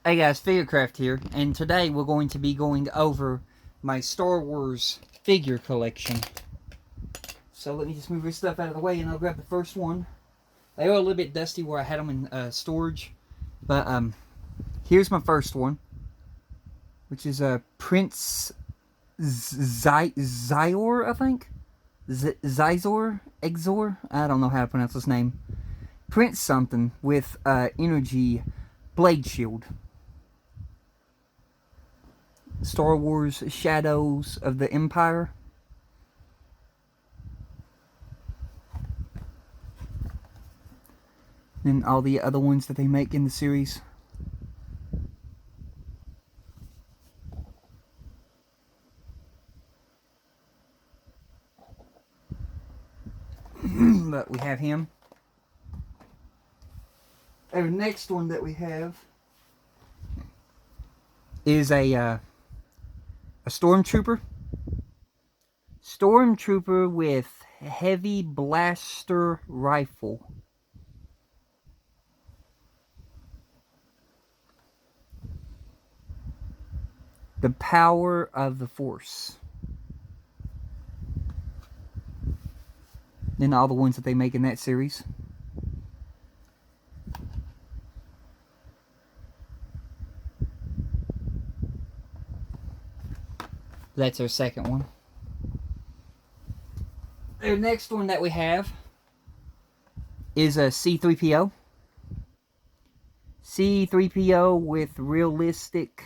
Hey guys, Figurecraft here, and today we're going to be going over my Star Wars figure collection. So let me just move this stuff out of the way and I'll grab the first one. They are a little bit dusty where I had them in storage, but here's my first one, which is Prince Zyor, I think? Zyzor? Exor? I don't know how to pronounce his name. Prince something with energy blade shield. Star Wars Shadows of the Empire. And all the other ones that they make in the series. But we have him. And the next one that we have is a stormtrooper. Stormtrooper with heavy blaster rifle. The power of the Force. And all the ones that they make in that series. That's our second one. The next one that we have is a C-3PO. C-3PO with realistic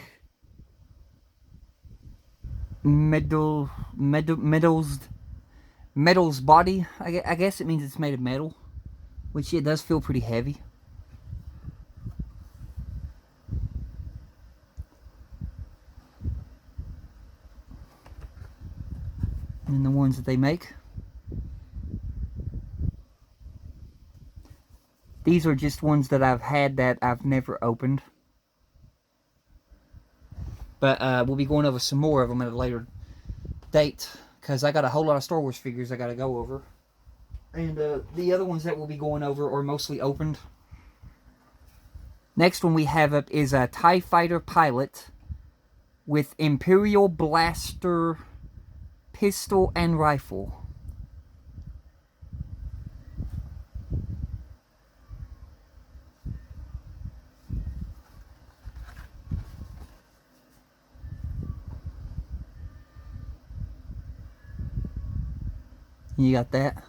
metals body. I guess it means it's made of metal, which it does feel pretty heavy. And the ones that they make. These are just ones that I've had that I've never opened. But we'll be going over some more of them at a later date, because I got a whole lot of Star Wars figures I got to go over. And the other ones that we'll be going over are mostly opened. Next one we have up is a TIE Fighter pilot with Imperial Blaster pistol and rifle. You got that.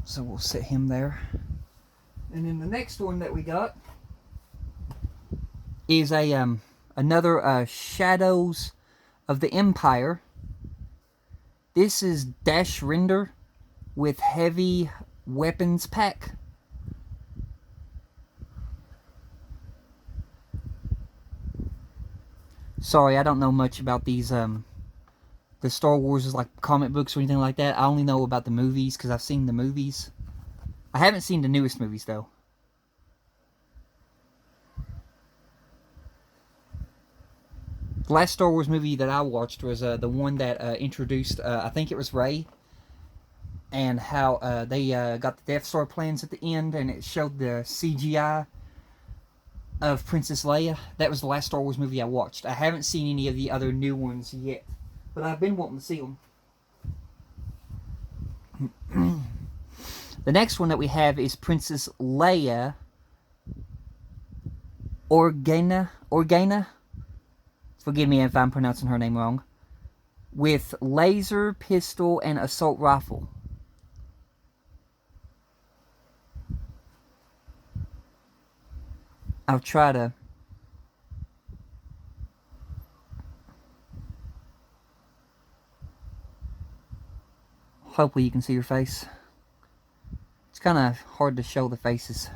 So we'll set him there. And then the next one that we got is a another Shadows of the Empire. This is Dash Render with heavy weapons pack. Sorry, I don't know much about these the Star Wars is like comic books or anything like that. I only know about the movies because I've seen the movies. I haven't seen the newest movies though. The last Star Wars movie that I watched was the one that introduced, I think it was Rey, and how they got the Death Star plans at the end, and it showed the CGI of Princess Leia. That was the last Star Wars movie I watched. I haven't seen any of the other new ones yet, but I've been wanting to see them. The next one that we have is Princess Leia Organa. Forgive me if I'm pronouncing her name wrong. With laser pistol and assault rifle. I'll try to hopefully you can see her face. It's kind of hard to show the faces.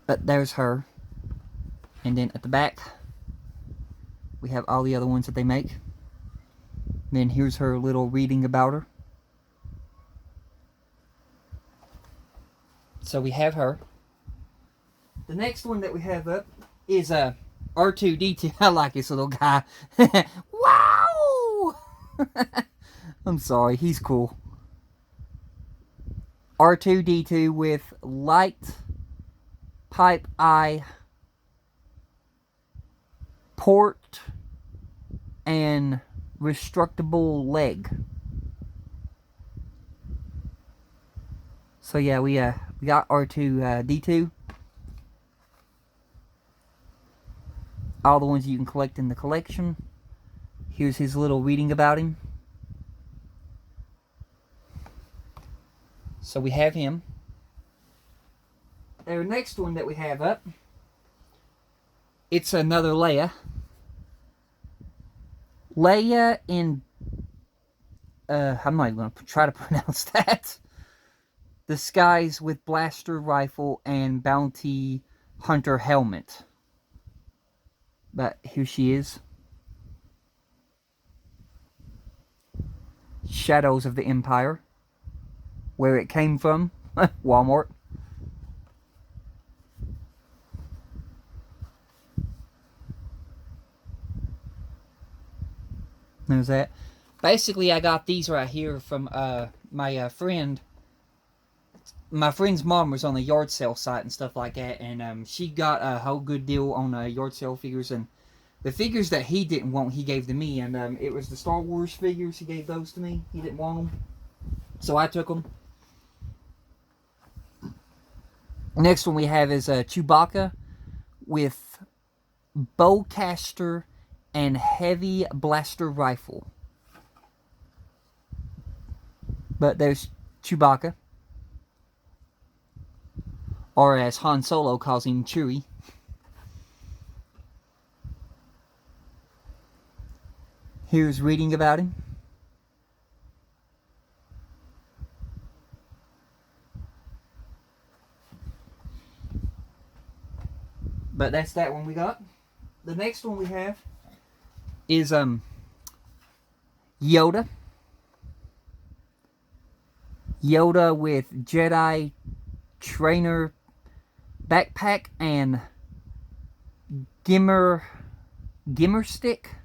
But there's her. And then at the back, we have all the other ones that they make. And then here's her little reading about her. So we have her. The next one that we have up is R2-D2. I like this little guy. Wow! I'm sorry, he's cool. R2-D2 with light pipe eye, port, and restructable leg. So yeah, we got R2-D2. All the ones you can collect in the collection. Here's his little reading about him. So we have him. The next one that we have up, it's another Leia. Leia in, I'm not even going to try to pronounce that. Disguise with blaster rifle and bounty hunter helmet. But here she is. Shadows of the Empire. Where it came from. Walmart. There's that. Basically, I got these right here from my friend. My friend's mom was on the yard sale site and stuff like that, and she got a whole good deal on yard sale figures, and the figures that he didn't want, he gave to me, and it was the Star Wars figures. He gave those to me. He didn't want them, so I took them. Next one we have is Chewbacca with bowcaster and heavy blaster rifle. But there's Chewbacca. Or as Han Solo calls him, Chewie. Here's reading about him. But that's that one we got. The next one we have is Yoda. Yoda with Jedi trainer backpack and gimmer stick.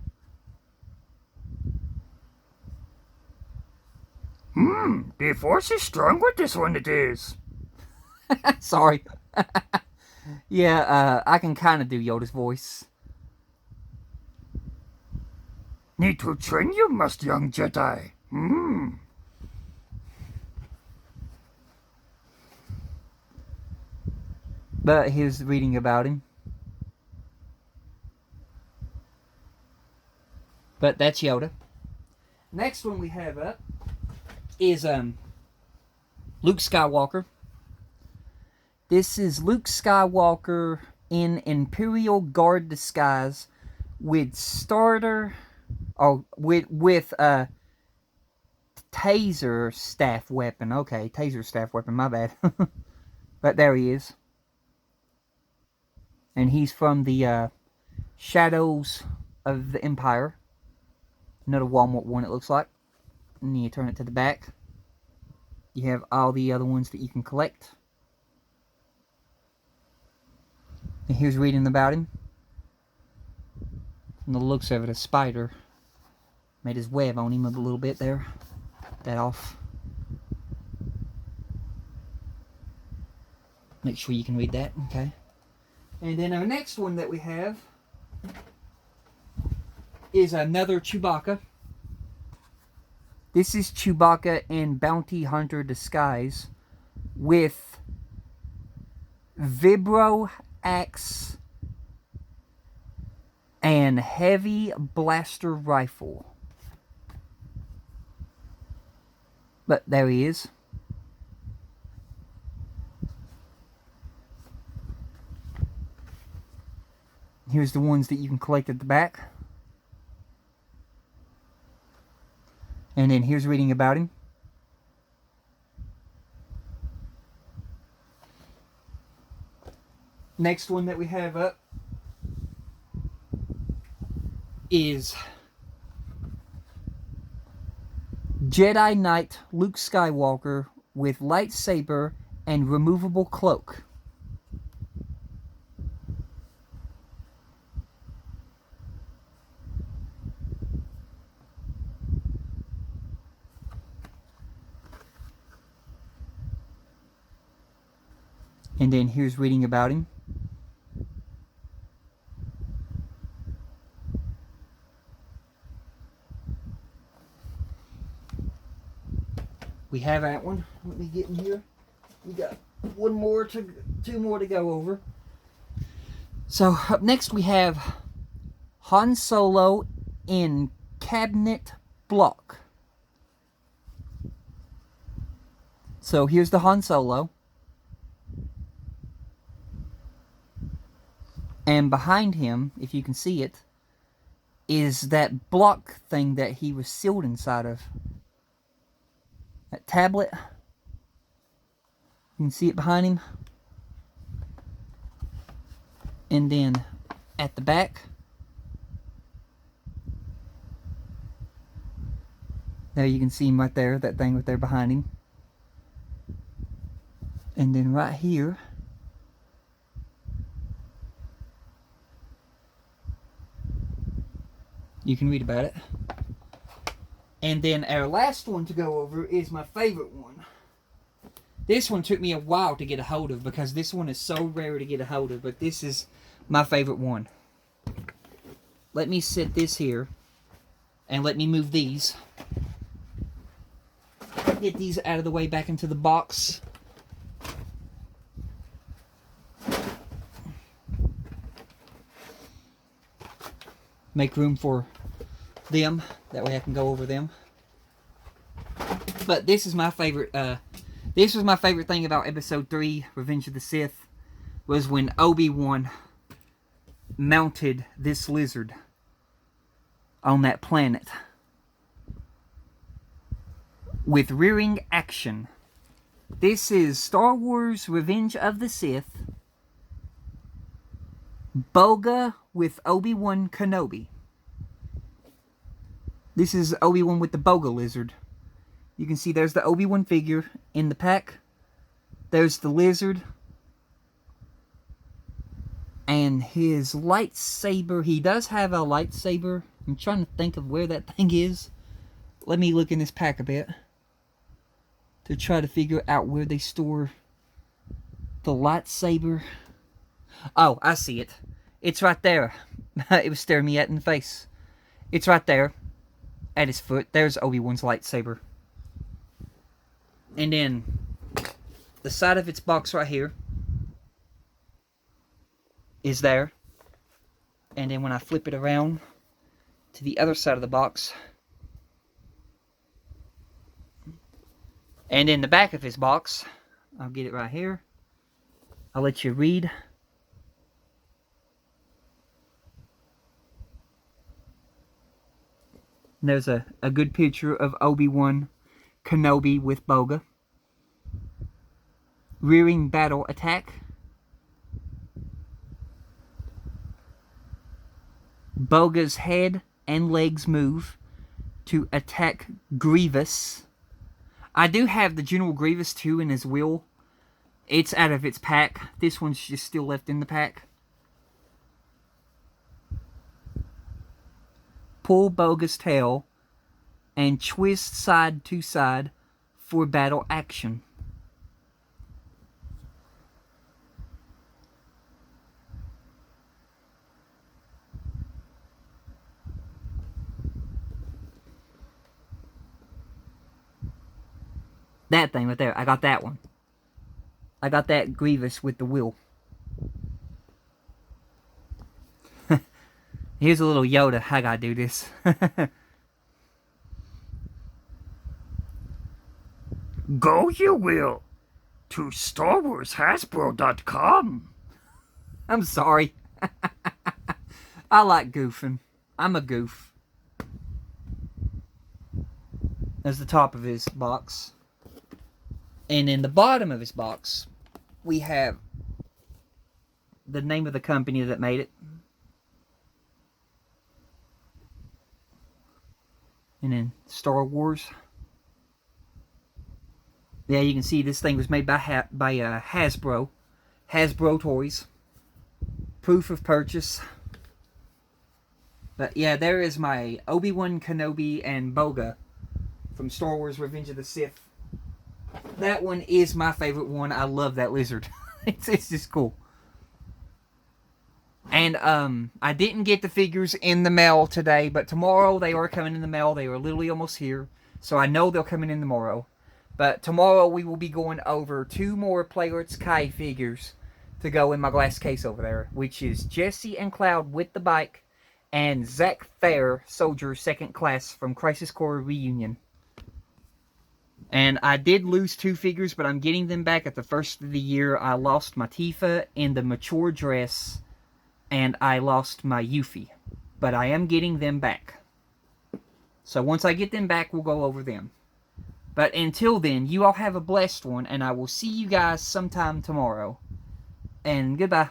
The force is strong with this one, it is. Sorry. Yeah, I can kind of do Yoda's voice. Need to train you, must young Jedi. But here's reading about him. But that's Yoda. Next one we have up is Luke Skywalker. This is Luke Skywalker in Imperial Guard disguise with starter, with taser staff weapon. Okay, taser staff weapon. My bad. But there he is, and he's from the Shadows of the Empire. Another Walmart one, it looks like. And then you turn it to the back. You have all the other ones that you can collect. And here's reading about him. From the looks of it, a spider made his web on him a little bit there. Put that off. Make sure you can read that, okay. And then our next one that we have is another Chewbacca. This is Chewbacca in bounty hunter disguise with vibro axe and heavy blaster rifle. But there he is. Here's the ones that you can collect at the back. And then here's reading about him. Next one that we have up is Jedi Knight Luke Skywalker with lightsaber and removable cloak. And then here's reading about him. we have that one. Let me get in here. We got two more to go over. So up next we have Han Solo in cabinet block. So here's the Han Solo. And behind him, if you can see it, is that block thing that he was sealed inside of. That tablet. You can see it behind him. And then at the back, there you can see him right there, that thing right there behind him. And then right here, you can read about it. And then our last one to go over is my favorite one. This one took me a while to get a hold of because this one is so rare to get a hold of, but this is my favorite one. Let me set this here and let me move these. Get these out of the way back into the box. Make room for them, that way I can go over them. But this is my favorite. This was my favorite thing about Episode 3, Revenge of the Sith, was when Obi-Wan mounted this lizard on that planet with rearing action. This is Star Wars Revenge of the Sith, Boga with Obi-Wan Kenobi. This is Obi-Wan with the Boga lizard. You can see there's the Obi-Wan figure in the pack. There's the lizard. And his lightsaber. He does have a lightsaber. I'm trying to think of where that thing is. Let me look in this pack a bit to try to figure out where they store the lightsaber. Oh, I see it. It's right there. It was staring me at in the face. It's right there at his foot. There's Obi-Wan's lightsaber. And then the side of its box right here is there. And then when I flip it around to the other side of the box, and in the back of his box, I'll get it right here. I'll let you read. And there's a good picture of Obi-Wan Kenobi with Boga. Rearing battle attack. Boga's head and legs move to attack Grievous. I do have the General Grievous too in his wheel. It's out of its pack. This one's just still left in the pack. Pull Boga's tail and twist side to side for battle action. That thing right there, I got that one. I got that Grievous with the wheel. Here's a little Yoda. I gotta do this. Go you will to StarWarsHasbro.com. I'm sorry. I like goofing. I'm a goof. There's the top of his box. And in the bottom of his box, we have the name of the company that made it. And then Star Wars. Yeah, you can see this thing was made by Hasbro. Hasbro Toys. Proof of purchase. But yeah, there is my Obi-Wan Kenobi and Boga from Star Wars Revenge of the Sith. That one is my favorite one. I love that lizard. It's just cool. And I didn't get the figures in the mail today, but tomorrow they are coming in the mail. They are literally almost here. So I know they'll come in tomorrow. But tomorrow we will be going over 2 more Playwrights Kai figures to go in my glass case over there, which is Jesse and Cloud with the bike, and Zach Fair, Soldier Second Class from Crisis Core Reunion. And I did lose 2 figures, but I'm getting them back at the first of the year. I lost my Tifa in the mature dress, and I lost my Yuffie. But I am getting them back. So once I get them back, we'll go over them. But until then, you all have a blessed one, and I will see you guys sometime tomorrow. And goodbye.